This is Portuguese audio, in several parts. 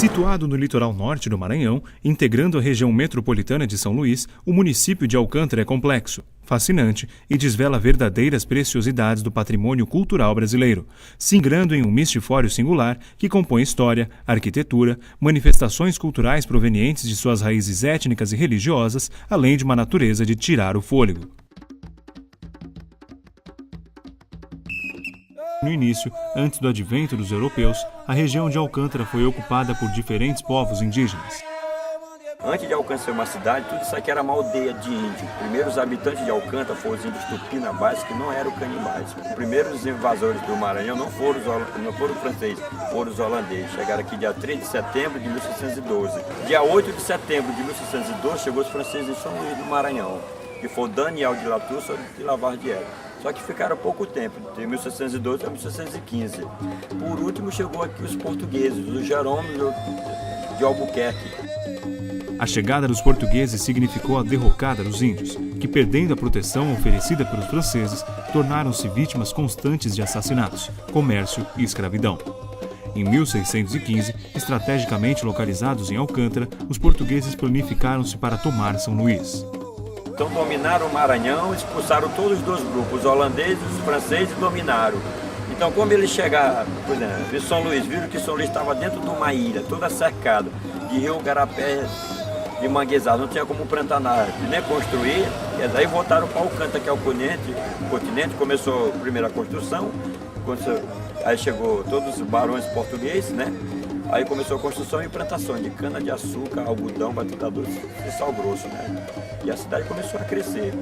Situado no litoral norte do Maranhão, integrando a região metropolitana de São Luís, o município de Alcântara é complexo, fascinante e desvela verdadeiras preciosidades do patrimônio cultural brasileiro, singrando em um mistifório singular que compõe história, arquitetura, manifestações culturais provenientes de suas raízes étnicas e religiosas, além de uma natureza de tirar o fôlego. No início, antes do advento dos europeus, a região de Alcântara foi ocupada por diferentes povos indígenas. Antes de Alcântara ser uma cidade, tudo isso aqui era uma aldeia de índio. Os primeiros habitantes de Alcântara foram os índios tupinambás, que não eram canibais. Os primeiros invasores do Maranhão não foram os franceses, foram os holandeses. Chegaram aqui dia 3 de setembro de 1612. Dia 8 de setembro de 1612 chegou os franceses em São Luís do Maranhão, que foi Daniel de Latouça e Lavardière. Só que ficaram pouco tempo, de 1612 a 1615. Por último chegou aqui os portugueses, os Jerônimo de Albuquerque. A chegada dos portugueses significou a derrocada dos índios, que, perdendo a proteção oferecida pelos franceses, tornaram-se vítimas constantes de assassinatos, comércio e escravidão. Em 1615, estrategicamente localizados em Alcântara, os portugueses planificaram-se para tomar São Luís. Então dominaram o Maranhão, expulsaram todos os dois grupos, os holandeses e os franceses, dominaram. Então como eles chegaram, por exemplo, em São Luís, viram que São Luís estava dentro de uma ilha, toda cercada, de rio Garapé, de manguezal, não tinha como plantar nada, nem construir, e daí voltaram para Alcântara, que é o continente, começou a primeira construção, aí chegou todos os barões portugueses, né? Aí começou a construção e plantação de cana-de-açúcar, algodão, batidador e sal grosso, né? E a cidade começou a crescer.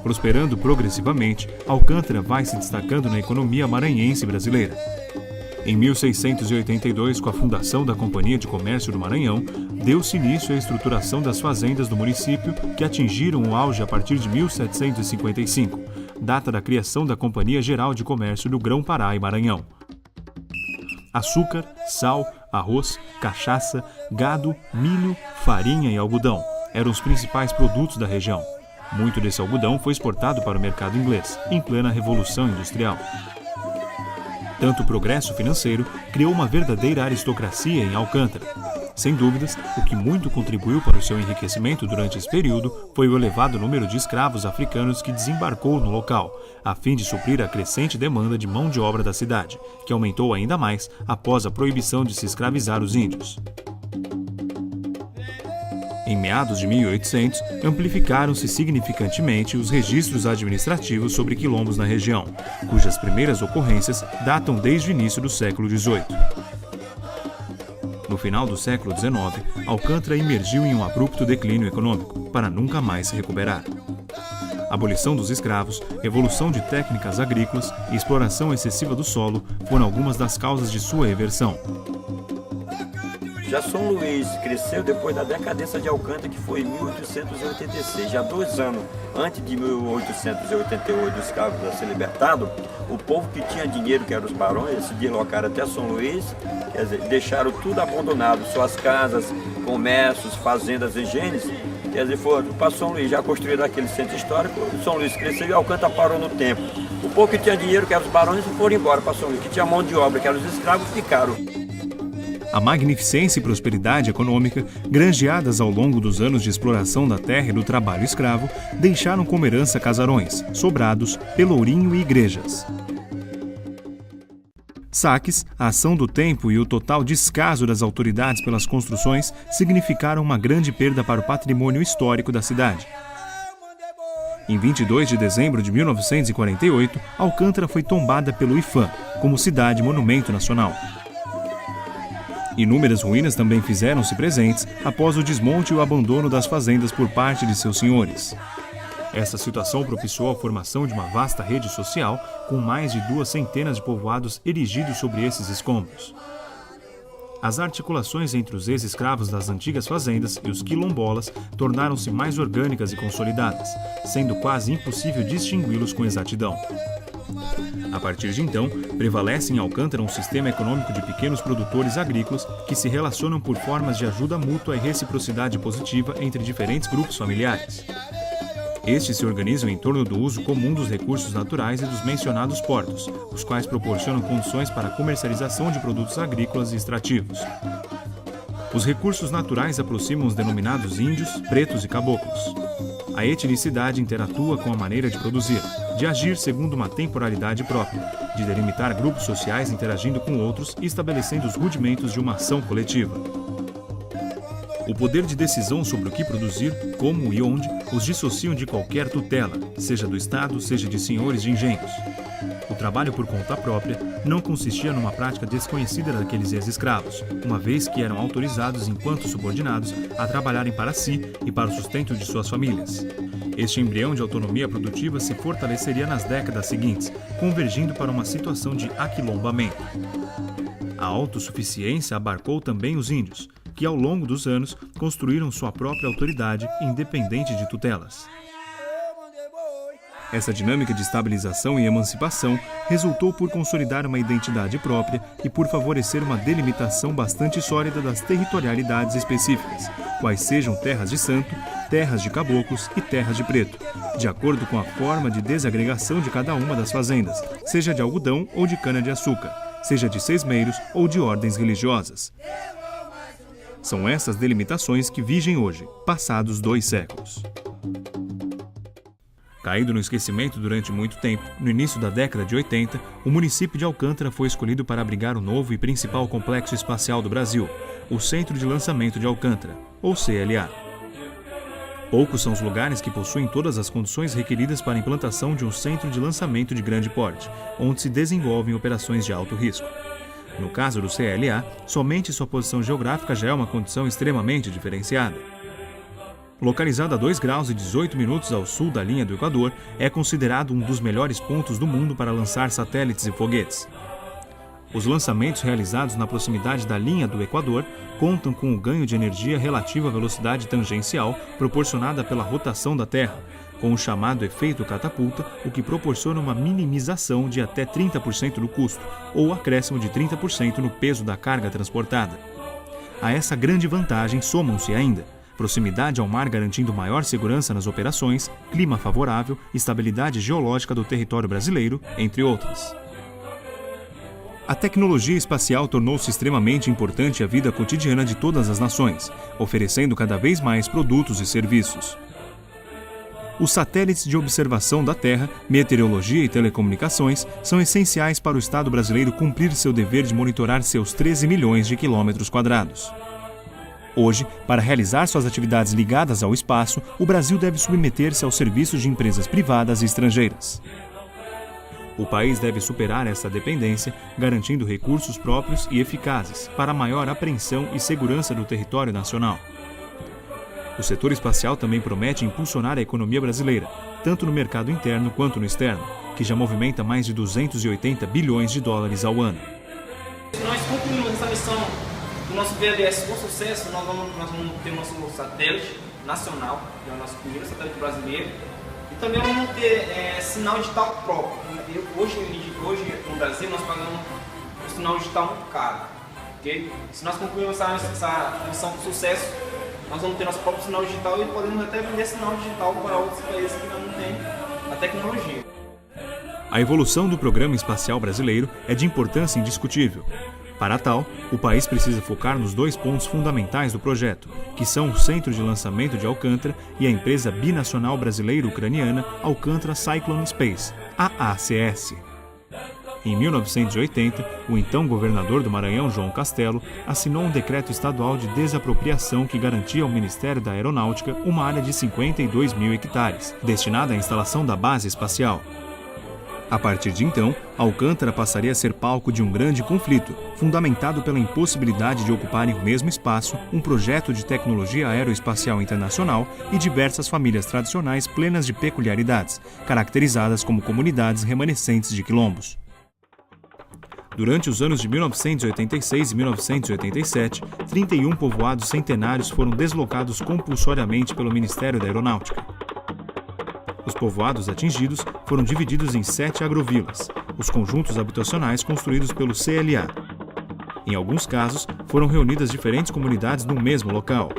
Prosperando progressivamente, Alcântara vai se destacando na economia maranhense brasileira. Em 1682, com a fundação da Companhia de Comércio do Maranhão, deu-se início à estruturação das fazendas do município, que atingiram o auge a partir de 1755, data da criação da Companhia Geral de Comércio do Grão-Pará e Maranhão. Açúcar, sal, arroz, cachaça, gado, milho, farinha e algodão eram os principais produtos da região. Muito desse algodão foi exportado para o mercado inglês, em plena Revolução Industrial. Tanto o progresso financeiro criou uma verdadeira aristocracia em Alcântara. Sem dúvidas, o que muito contribuiu para o seu enriquecimento durante esse período foi o elevado número de escravos africanos que desembarcou no local, a fim de suprir a crescente demanda de mão de obra da cidade, que aumentou ainda mais após a proibição de se escravizar os índios. Em meados de 1800, amplificaram-se significantemente os registros administrativos sobre quilombos na região, cujas primeiras ocorrências datam desde o início do século XVIII. No final do século XIX, Alcântara emergiu em um abrupto declínio econômico, para nunca mais se recuperar. Abolição dos escravos, evolução de técnicas agrícolas e exploração excessiva do solo foram algumas das causas de sua reversão. Já São Luís cresceu depois da decadência de Alcântara, que foi em 1886. Já 2 anos antes de 1888, os escravos a ser libertados, o povo que tinha dinheiro, que eram os barões, eles se deslocaram até São Luís, quer dizer, deixaram tudo abandonado, suas casas, comércios, fazendas, engenhos, quer dizer, foram para São Luís, já construíram aquele centro histórico, São Luís cresceu e Alcântara parou no tempo. O povo que tinha dinheiro, que eram os barões, foram embora para São Luís, que tinha mão de obra, que eram os escravos, ficaram. A magnificência e prosperidade econômica, granjeadas ao longo dos anos de exploração da terra e do trabalho escravo, deixaram como herança casarões, sobrados, pelourinho e igrejas. Saques, a ação do tempo e o total descaso das autoridades pelas construções significaram uma grande perda para o patrimônio histórico da cidade. Em 22 de dezembro de 1948, Alcântara foi tombada pelo IPHAN como cidade monumento nacional. Inúmeras ruínas também fizeram-se presentes após o desmonte e o abandono das fazendas por parte de seus senhores. Essa situação propiciou a formação de uma vasta rede social, com mais de 200 de povoados erigidos sobre esses escombros. As articulações entre os ex-escravos das antigas fazendas e os quilombolas tornaram-se mais orgânicas e consolidadas, sendo quase impossível distingui-los com exatidão. A partir de então, prevalece em Alcântara um sistema econômico de pequenos produtores agrícolas que se relacionam por formas de ajuda mútua e reciprocidade positiva entre diferentes grupos familiares. Estes se organizam em torno do uso comum dos recursos naturais e dos mencionados portos, os quais proporcionam condições para a comercialização de produtos agrícolas e extrativos. Os recursos naturais aproximam os denominados índios, pretos e caboclos. A etnicidade interatua com a maneira de produzir, de agir segundo uma temporalidade própria, de delimitar grupos sociais interagindo com outros e estabelecendo os rudimentos de uma ação coletiva. O poder de decisão sobre o que produzir, como e onde, os dissociam de qualquer tutela, seja do Estado, seja de senhores de engenhos. O trabalho por conta própria não consistia numa prática desconhecida daqueles ex-escravos, uma vez que eram autorizados enquanto subordinados a trabalharem para si e para o sustento de suas famílias. Este embrião de autonomia produtiva se fortaleceria nas décadas seguintes, convergindo para uma situação de aquilombamento. A autossuficiência abarcou também os índios, que ao longo dos anos construíram sua própria autoridade independente de tutelas. Essa dinâmica de estabilização e emancipação resultou por consolidar uma identidade própria e por favorecer uma delimitação bastante sólida das territorialidades específicas, quais sejam terras de santo, terras de caboclos e terras de preto, de acordo com a forma de desagregação de cada uma das fazendas, seja de algodão ou de cana-de-açúcar, seja de sesmeiros ou de ordens religiosas. São essas delimitações que vigem hoje, passados 2 séculos. Caído no esquecimento durante muito tempo, no início da década de 80, o município de Alcântara foi escolhido para abrigar o novo e principal complexo espacial do Brasil, o Centro de Lançamento de Alcântara, ou CLA. Poucos são os lugares que possuem todas as condições requeridas para a implantação de um centro de lançamento de grande porte, onde se desenvolvem operações de alto risco. No caso do CLA, somente sua posição geográfica já é uma condição extremamente diferenciada. Localizado a 2 graus e 18 minutos ao sul da linha do Equador, é considerado um dos melhores pontos do mundo para lançar satélites e foguetes. Os lançamentos realizados na proximidade da linha do Equador contam com o ganho de energia relativo à velocidade tangencial proporcionada pela rotação da Terra, com o chamado efeito catapulta, o que proporciona uma minimização de até 30% do custo, ou acréscimo de 30% no peso da carga transportada. A essa grande vantagem somam-se ainda proximidade ao mar garantindo maior segurança nas operações, clima favorável, estabilidade geológica do território brasileiro, entre outras. A tecnologia espacial tornou-se extremamente importante à vida cotidiana de todas as nações, oferecendo cada vez mais produtos e serviços. Os satélites de observação da Terra, meteorologia e telecomunicações são essenciais para o Estado brasileiro cumprir seu dever de monitorar seus 13 milhões de quilômetros quadrados. Hoje, para realizar suas atividades ligadas ao espaço, o Brasil deve submeter-se aos serviços de empresas privadas e estrangeiras. O país deve superar essa dependência, garantindo recursos próprios e eficazes para maior apreensão e segurança do território nacional. O setor espacial também promete impulsionar a economia brasileira, tanto no mercado interno quanto no externo, que já movimenta mais de 280 bilhões de dólares ao ano. Nós concluímos essa missão do nosso VLS com sucesso. Nós vamos ter o nosso satélite nacional, que é o nosso primeiro satélite brasileiro, e também vamos ter sinal digital próprio. Hoje no Brasil nós pagamos o sinal digital muito caro. Okay? Se nós concluirmos essa missão com sucesso, nós vamos ter nosso próprio sinal digital e podemos até vender sinal digital para outros países que não têm a tecnologia. A evolução do programa espacial brasileiro é de importância indiscutível. Para tal, o país precisa focar nos 2 pontos fundamentais do projeto, que são o Centro de Lançamento de Alcântara e a empresa binacional brasileiro-ucraniana Alcântara Cyclone Space, AACS. Em 1980, o então governador do Maranhão, João Castelo, assinou um decreto estadual de desapropriação que garantia ao Ministério da Aeronáutica uma área de 52 mil hectares, destinada à instalação da base espacial. A partir de então, Alcântara passaria a ser palco de um grande conflito, fundamentado pela impossibilidade de ocuparem o mesmo espaço um projeto de tecnologia aeroespacial internacional e diversas famílias tradicionais plenas de peculiaridades, caracterizadas como comunidades remanescentes de quilombos. Durante os anos de 1986 e 1987, 31 povoados centenários foram deslocados compulsoriamente pelo Ministério da Aeronáutica. Os povoados atingidos foram divididos em 7 agrovilas, os conjuntos habitacionais construídos pelo CLA. Em alguns casos, foram reunidas diferentes comunidades no mesmo local.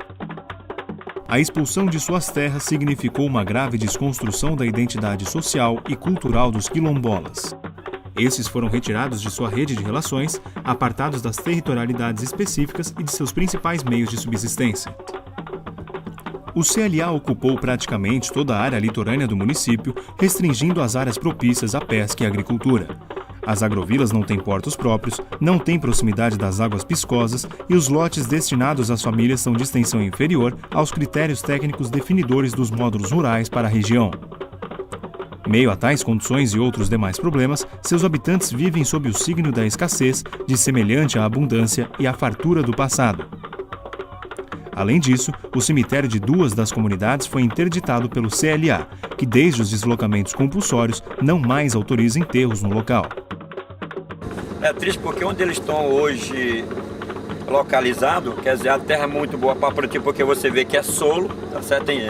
A expulsão de suas terras significou uma grave desconstrução da identidade social e cultural dos quilombolas. Esses foram retirados de sua rede de relações, apartados das territorialidades específicas e de seus principais meios de subsistência. O CLA ocupou praticamente toda a área litorânea do município, restringindo as áreas propícias à pesca e agricultura. As agrovilas não têm portos próprios, não têm proximidade das águas piscosas e os lotes destinados às famílias são de extensão inferior aos critérios técnicos definidores dos módulos rurais para a região. Meio a tais condições e outros demais problemas, seus habitantes vivem sob o signo da escassez, dissemelhante à abundância e à fartura do passado. Além disso, o cemitério de 2 das comunidades foi interditado pelo CLA, que desde os deslocamentos compulsórios não mais autoriza enterros no local. É triste porque onde eles estão hoje localizados, quer dizer, a terra é muito boa para produzir, porque você vê que é solo, tá certo? Tem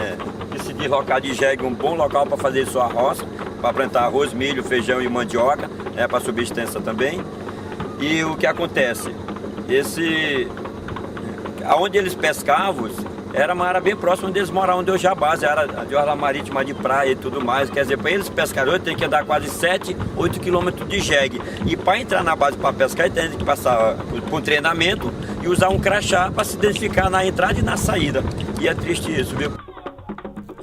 se deslocar de jegue, um bom local para fazer sua roça, para plantar arroz, milho, feijão e mandioca, para subsistência também. E o que acontece? Aonde eles pescavam era uma área bem próxima onde eles moravam, onde hoje é a base, a área de orla marítima de praia e tudo mais. Quer dizer, para eles pescadores tem que andar quase 7, 8 quilômetros de jegue. E para entrar na base para pescar, ele tem que passar por um treinamento e usar um crachá para se identificar na entrada e na saída. E é triste isso, viu?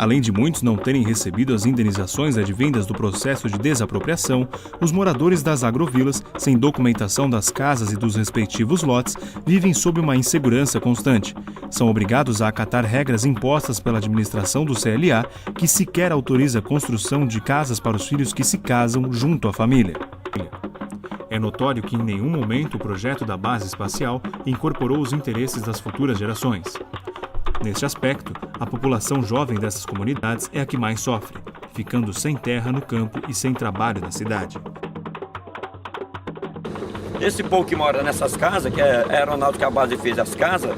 Além de muitos não terem recebido as indenizações advindas do processo de desapropriação, os moradores das agrovilas, sem documentação das casas e dos respectivos lotes, vivem sob uma insegurança constante. São obrigados a acatar regras impostas pela administração do CLA, que sequer autoriza a construção de casas para os filhos que se casam junto à família. É notório que em nenhum momento o projeto da base espacial incorporou os interesses das futuras gerações. Neste aspecto, a população jovem dessas comunidades é a que mais sofre, ficando sem terra no campo e sem trabalho na cidade. Esse povo que mora nessas casas, que é a aeronáutica, a base fez as casas,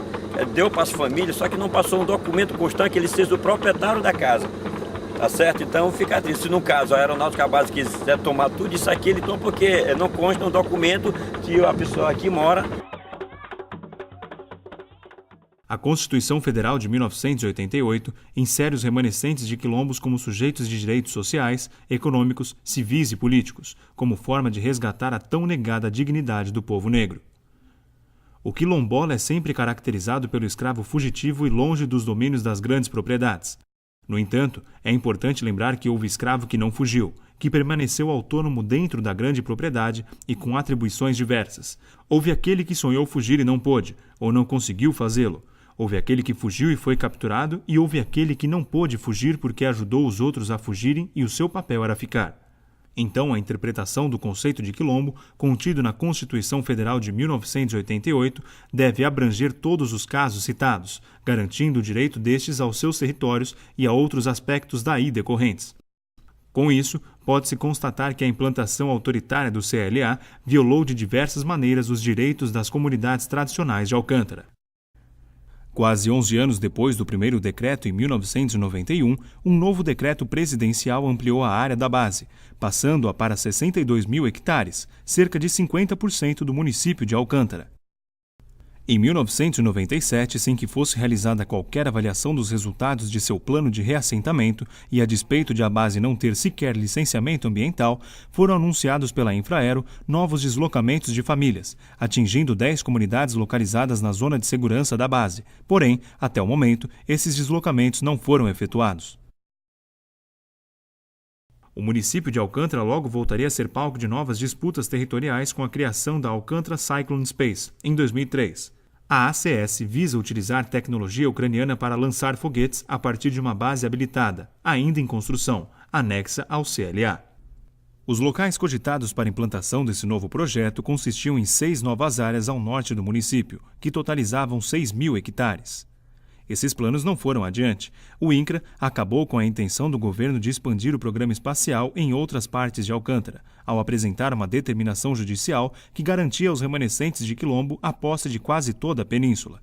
deu para as famílias, só que não passou um documento constante que ele seja o proprietário da casa. Tá certo? Então fica triste. Se no caso a aeronáutica, a base quiser tomar tudo isso aqui, ele toma porque não consta um documento que a pessoa aqui mora. A Constituição Federal de 1988 insere os remanescentes de quilombos como sujeitos de direitos sociais, econômicos, civis e políticos, como forma de resgatar a tão negada dignidade do povo negro. O quilombola é sempre caracterizado pelo escravo fugitivo e longe dos domínios das grandes propriedades. No entanto, é importante lembrar que houve escravo que não fugiu, que permaneceu autônomo dentro da grande propriedade e com atribuições diversas. Houve aquele que sonhou fugir e não pôde, ou não conseguiu fazê-lo. Houve aquele que fugiu e foi capturado, e houve aquele que não pôde fugir porque ajudou os outros a fugirem e o seu papel era ficar. Então, a interpretação do conceito de quilombo, contido na Constituição Federal de 1988, deve abranger todos os casos citados, garantindo o direito destes aos seus territórios e a outros aspectos daí decorrentes. Com isso, pode-se constatar que a implantação autoritária do CLA violou de diversas maneiras os direitos das comunidades tradicionais de Alcântara. Quase 11 anos depois do primeiro decreto, em 1991, um novo decreto presidencial ampliou a área da base, passando-a para 62 mil hectares, cerca de 50% do município de Alcântara. Em 1997, sem que fosse realizada qualquer avaliação dos resultados de seu plano de reassentamento e a despeito de a base não ter sequer licenciamento ambiental, foram anunciados pela Infraero novos deslocamentos de famílias, atingindo 10 comunidades localizadas na zona de segurança da base. Porém, até o momento, esses deslocamentos não foram efetuados. O município de Alcântara logo voltaria a ser palco de novas disputas territoriais com a criação da Alcântara Cyclone Space, em 2003. A ACS visa utilizar tecnologia ucraniana para lançar foguetes a partir de uma base habilitada, ainda em construção, anexa ao CLA. Os locais cogitados para a implantação desse novo projeto consistiam em 6 novas áreas ao norte do município, que totalizavam 6 mil hectares. Esses planos não foram adiante. O INCRA acabou com a intenção do governo de expandir o programa espacial em outras partes de Alcântara, ao apresentar uma determinação judicial que garantia aos remanescentes de quilombo a posse de quase toda a península.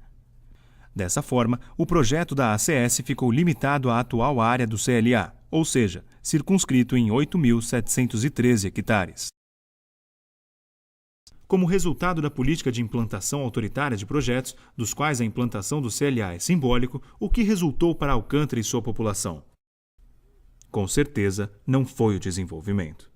Dessa forma, o projeto da ACS ficou limitado à atual área do CLA, ou seja, circunscrito em 8.713 hectares. Como resultado da política de implantação autoritária de projetos, dos quais a implantação do CLA é simbólico, o que resultou para Alcântara e sua população? Com certeza, não foi o desenvolvimento.